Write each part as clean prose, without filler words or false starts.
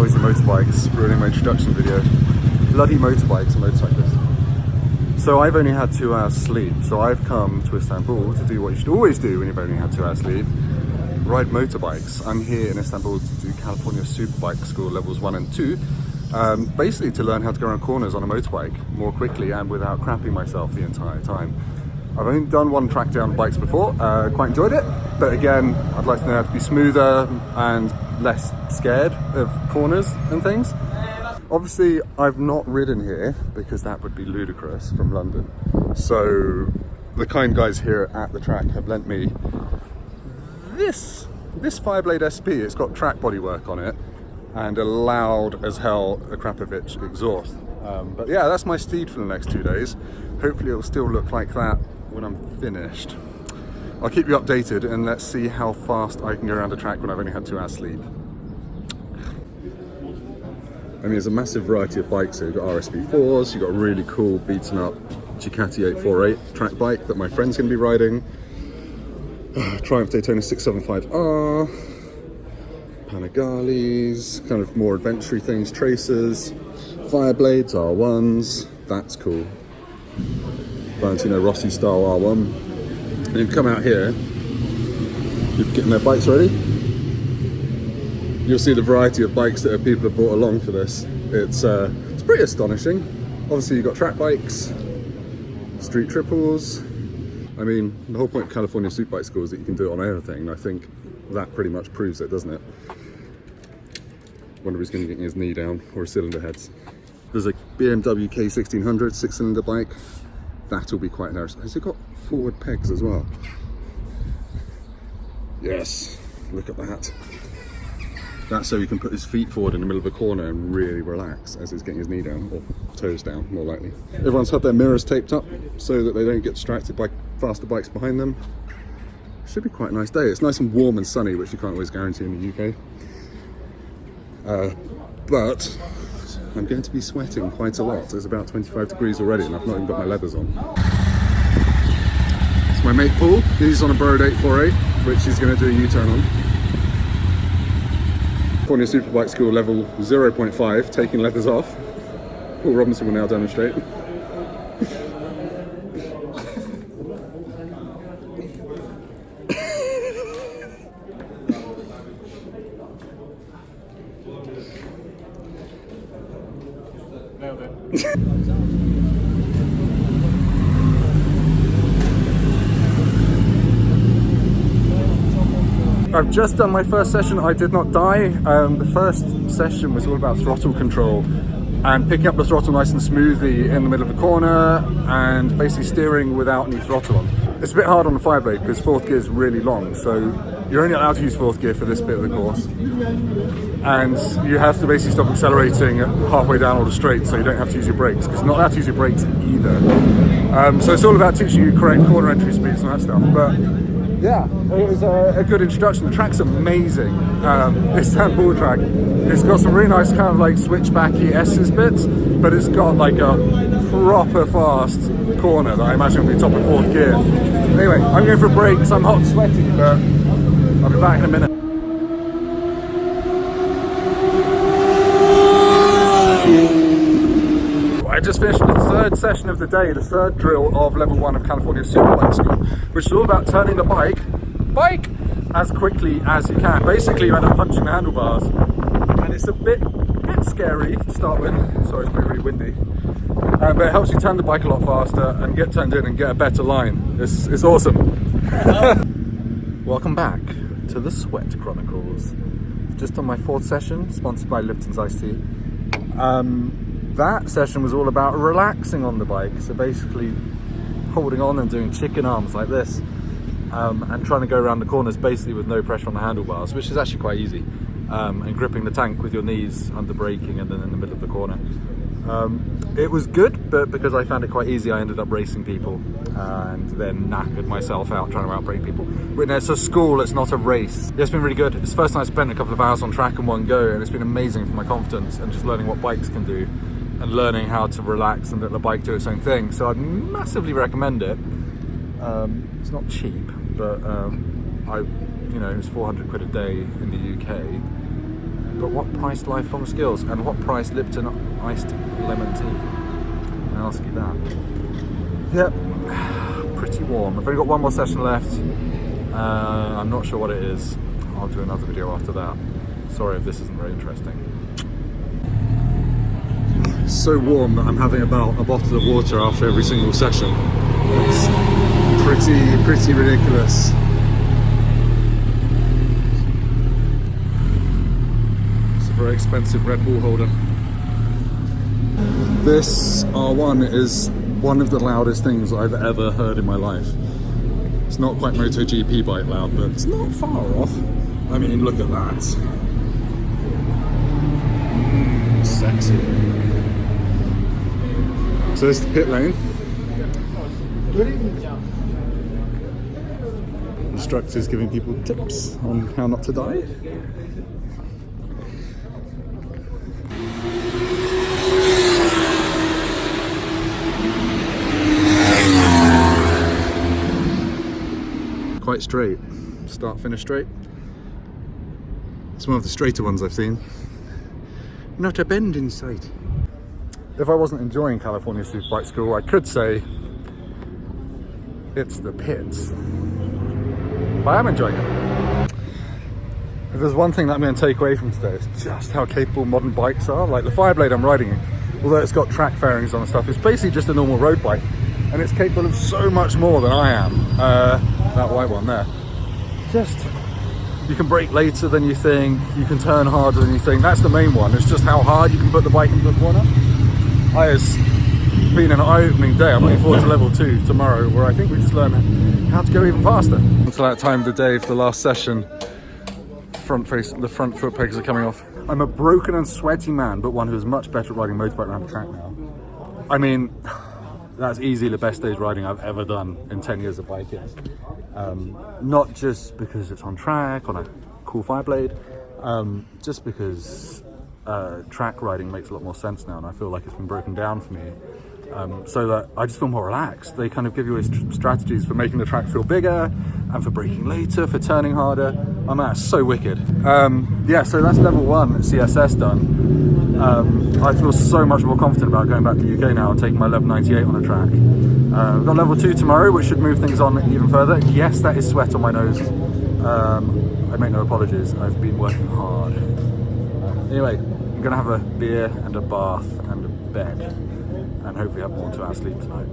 noisy motorbikes ruining my introduction video. Bloody motorbikes and motorcyclists. So I've only had 2 hours sleep, so I've come to Istanbul to do what you should always do when you've only had 2 hours sleep. Ride motorbikes. I'm here in Istanbul to do California Superbike School levels 1 and 2. Basically to learn how to go around corners on a motorbike more quickly and without crapping myself the entire time. I've only done 1 track down bikes before, quite enjoyed it, but again, I'd like to know how to be smoother and less scared of corners and things. Obviously, I've not ridden here because that would be ludicrous from London. So the kind guys here at the track have lent me this Fireblade SP. It's got track bodywork on it and a loud as hell Akrapovic exhaust. But yeah, that's my steed for the next 2 days. Hopefully it'll still look like that when I'm finished. I'll keep you updated and let's see how fast I can go around the track when I've only had 2 hours sleep. I mean, there's a massive variety of bikes here. You've got RSV4s, you've got a really cool beaten up Ducati 848 track bike that my friend's gonna be riding. Triumph Daytona 675R, Panigales, kind of more adventure things, Tracers, Fireblades, R1s, that's cool. Valentino Rossi style R1. And you come out here, you're getting their bikes ready. You'll see the variety of bikes that people have brought along for this. It's pretty astonishing. Obviously you've got track bikes, street triples. I mean, the whole point of California Superbike School is that you can do it on everything, and I think that pretty much proves it, doesn't it? Wonder if he's going to get his knee down, or his cylinder heads. There's a BMW K1600 6-cylinder bike. That'll be quite nice. Has it got forward pegs as well? Yes, look at that. That's so he can put his feet forward in the middle of a corner and really relax as he's getting his knee down, or toes down, more likely. Everyone's had their mirrors taped up so that they don't get distracted by faster bikes behind them. Should be quite a nice day. It's nice and warm and sunny, which you can't always guarantee in the UK. But I'm going to be sweating quite a lot. It's about 25 degrees already and I've not even got my leathers on. It's my mate Paul. He's on a Burrowed 848, which he's going to do a U-turn on. California Superbike School level 0.5, taking leathers off. Paul Robinson will now demonstrate. Nailed it. I've just done my first session. I did not die. The first session was all about throttle control and picking up the throttle nice and smoothly in the middle of the corner and basically steering without any throttle on. It's a bit hard on the Fireblade because 4th gear is really long, so you're only allowed to use 4th gear for this bit of the course. And you have to basically stop accelerating halfway down all the straights, so you don't have to use your brakes, because you're not allowed to use your brakes either. So it's all about teaching you correct corner entry speeds and that stuff. But yeah, it was a good introduction. The track's amazing. Istanbul track. It's got some really nice kind of like switchbacky S's bits, but it's got like a proper fast corner that I imagine will be top of 4th gear. Anyway, I'm going for a break because I'm hot and sweaty, but I'll be back in a minute. I just finished the 3rd session of the day, the 3rd drill of level 1 of California Superbike School, which is all about turning the bike as quickly as you can. Basically, you end up punching the handlebars, and it's a bit scary to start with. Sorry, it's really windy. But it helps you turn the bike a lot faster and get turned in and get a better line. It's awesome. Welcome back to the Sweat Chronicles. Just on my 4th session, sponsored by Lipton's Iced Tea. That session was all about relaxing on the bike, so basically holding on and doing chicken arms like this, and trying to go around the corners basically with no pressure on the handlebars, which is actually quite easy, and gripping the tank with your knees under braking and then in the middle of the corner. It was good, but because I found it quite easy, I ended up racing people and then knackered myself out trying to outbrake people. But it's a school, it's not a race. It's been really good. It's the first time I spent a couple of hours on track in one go, and it's been amazing for my confidence and just learning what bikes can do and learning how to relax and let the bike do its own thing. So I'd massively recommend it. It's not cheap, but it was 400 quid a day in the UK. But what price lifelong skills? And what price Lipton iced lemon tea? I'll ask you that. Yep, pretty warm. I've only got one more session left. I'm not sure what it is. I'll do another video after that. Sorry if this isn't very interesting. It's so warm that I'm having about a bottle of water after every single session. It's pretty ridiculous. It's a very expensive Red Bull holder. This R1 is one of the loudest things I've ever heard in my life. It's not quite MotoGP bike loud, but it's not far off. I mean, look at that. Sexy. So this is the pit lane. Instructors giving people tips on how not to die. Quite straight, start finish straight. It's one of the straighter ones I've seen. Not a bend in sight. If I wasn't enjoying California Superbike School, I could say it's the pits. But I am enjoying it. If there's one thing that I'm going to take away from today, it's just how capable modern bikes are. Like the Fireblade I'm riding, although it's got track fairings on and stuff, it's basically just a normal road bike. And it's capable of so much more than I am. That white one there. Just, you can brake later than you think, you can turn harder than you think. That's the main one. It's just how hard you can put the bike into the corner. It's been an eye-opening day. I'm looking forward to level 2 tomorrow, where I think we just learn how to go even faster. Until that time of the day for the last session, the front foot pegs are coming off. I'm a broken and sweaty man, but one who's much better at riding motorbike around the track now. I mean, that's easily the best stage riding I've ever done in 10 years of biking. Not just because it's on track, on a cool Fireblade, just because track riding makes a lot more sense now, and I feel like it's been broken down for me, so that I just feel more relaxed. They kind of give you strategies for making the track feel bigger, and for braking later, for turning harder. Oh man, it's so wicked. Yeah, so that's level 1 at CSS done. I feel so much more confident about going back to the UK now and taking my 1198 on a track. We've got level 2 tomorrow, which should move things on even further. Yes, that is sweat on my nose. I make no apologies, I've been working hard. Anyway, I'm gonna have a beer and a bath and a bed, and hopefully have more 2 hours sleep tonight.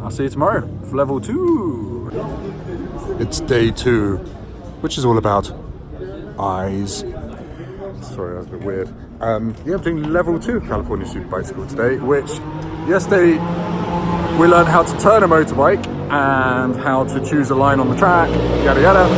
I'll see you tomorrow for level 2. It's day 2, which is all about eyes. Sorry, that was a bit weird. Yeah, I'm doing level 2 California Superbike School today, which yesterday we learned how to turn a motorbike and how to choose a line on the track, yada yada.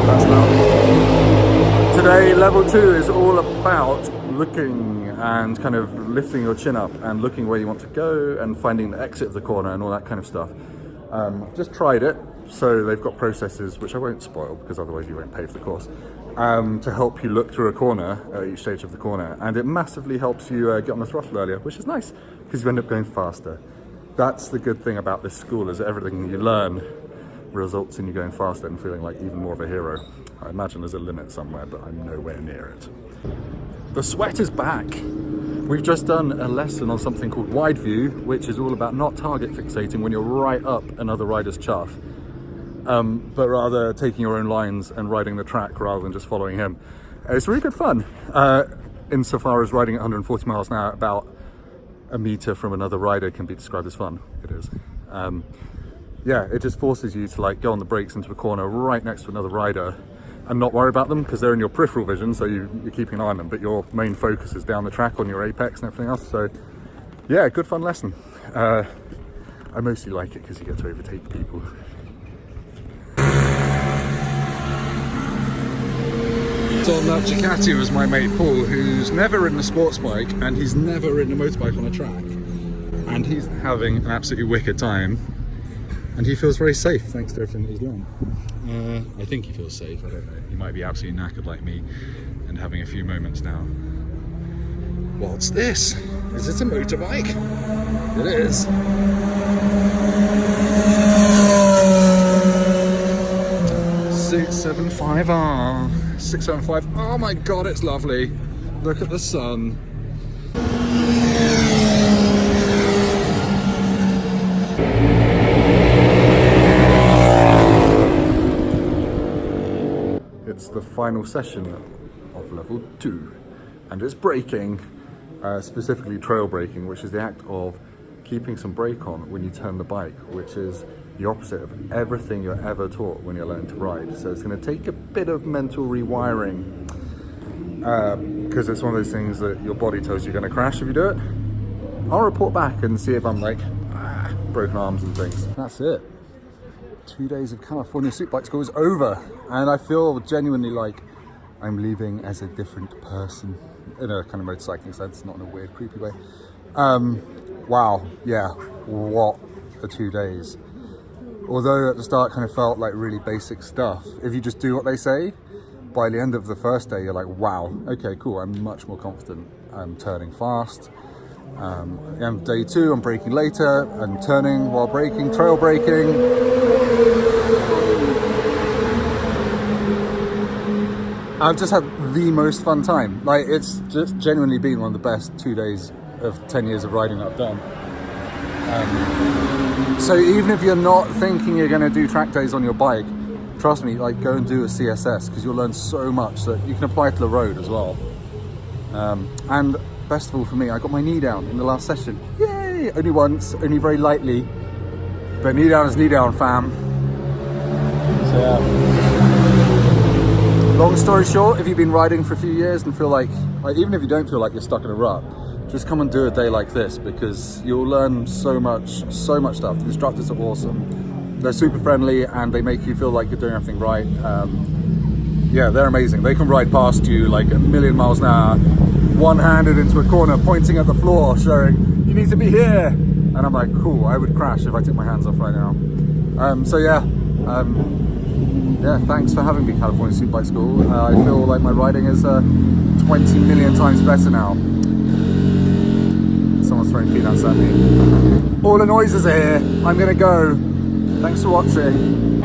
That's loud. Today, level 2 is all about looking and kind of lifting your chin up and looking where you want to go and finding the exit of the corner and all that kind of stuff. Just tried it, so they've got processes, which I won't spoil because otherwise you won't pay for the course, to help you look through a corner at each stage of the corner, and it massively helps you get on the throttle earlier, which is nice because you end up going faster. That's the good thing about this school, is everything you learn results in you going faster and feeling like even more of a hero. I imagine there's a limit somewhere, but I'm nowhere near it. The sweat is back. We've just done a lesson on something called wide view, which is all about not target fixating when you're right up another rider's chuff, but rather taking your own lines and riding the track rather than just following him. It's really good fun, insofar as riding at 140 miles an hour about a meter from another rider can be described as fun. It is. Yeah, it just forces you to like go on the brakes into a corner right next to another rider and not worry about them because they're in your peripheral vision, so you're keeping an eye on them, but your main focus is down the track on your apex and everything else. So yeah, good fun lesson. I mostly like it because you get to overtake people. So on that Ducati was my mate Paul, who's never ridden a sports bike and he's never ridden a motorbike on a track, and he's having an absolutely wicked time. And he feels very safe thanks to everything that he's learned. I think he feels safe, I don't know. He might be absolutely knackered like me and having a few moments now. What's this? Is it a motorbike? It is. Suit 75R. 675. Oh my God, it's lovely. Look at the sun. It's the final session of level 2, and it's braking, specifically trail braking, which is the act of keeping some brake on when you turn the bike, which is the opposite of everything you're ever taught when you're learning to ride. So it's going to take a bit of mental rewiring, because it's one of those things that your body tells you you're going to crash if you do it. I'll report back and see if I'm like broken arms and things. That's it. 2 days of California Superbike School is over, and I feel genuinely like I'm leaving as a different person, in a kind of motorcycling sense, not in a weird, creepy way. Wow, yeah, what a 2 days. Although at the start kind of felt like really basic stuff, if you just do what they say, by the end of the first day, you're like, wow, okay, cool, I'm much more confident. I'm turning fast. And day 2, I'm braking later and turning while braking, trail braking. I've just had the most fun time. Like, it's just genuinely been one of the best 2 days of 10 years of riding that I've done. So even if you're not thinking you're going to do track days on your bike, trust me, like, go and do a CSS, because you'll learn so much that you can apply to the road as well. And best of all for me, I got my knee down in the last session. Yay! Only once, only very lightly, but knee down is knee down, fam. So yeah. Long story short, if you've been riding for a few years and feel like even if you don't feel like you're stuck in a rut, just come and do a day like this, because you'll learn so much stuff. The instructors are awesome. They're super friendly, and they make you feel like you're doing everything right. Yeah, they're amazing. They can ride past you like a million miles an hour, one-handed into a corner, pointing at the floor, showing, you need to be here. And I'm like, cool, I would crash if I took my hands off right now. So yeah, thanks for having me, California Superbike School. I feel like my riding is 20 million times better now. Someone's throwing peanuts at me. All the noises are here. I'm gonna go. Thanks for watching.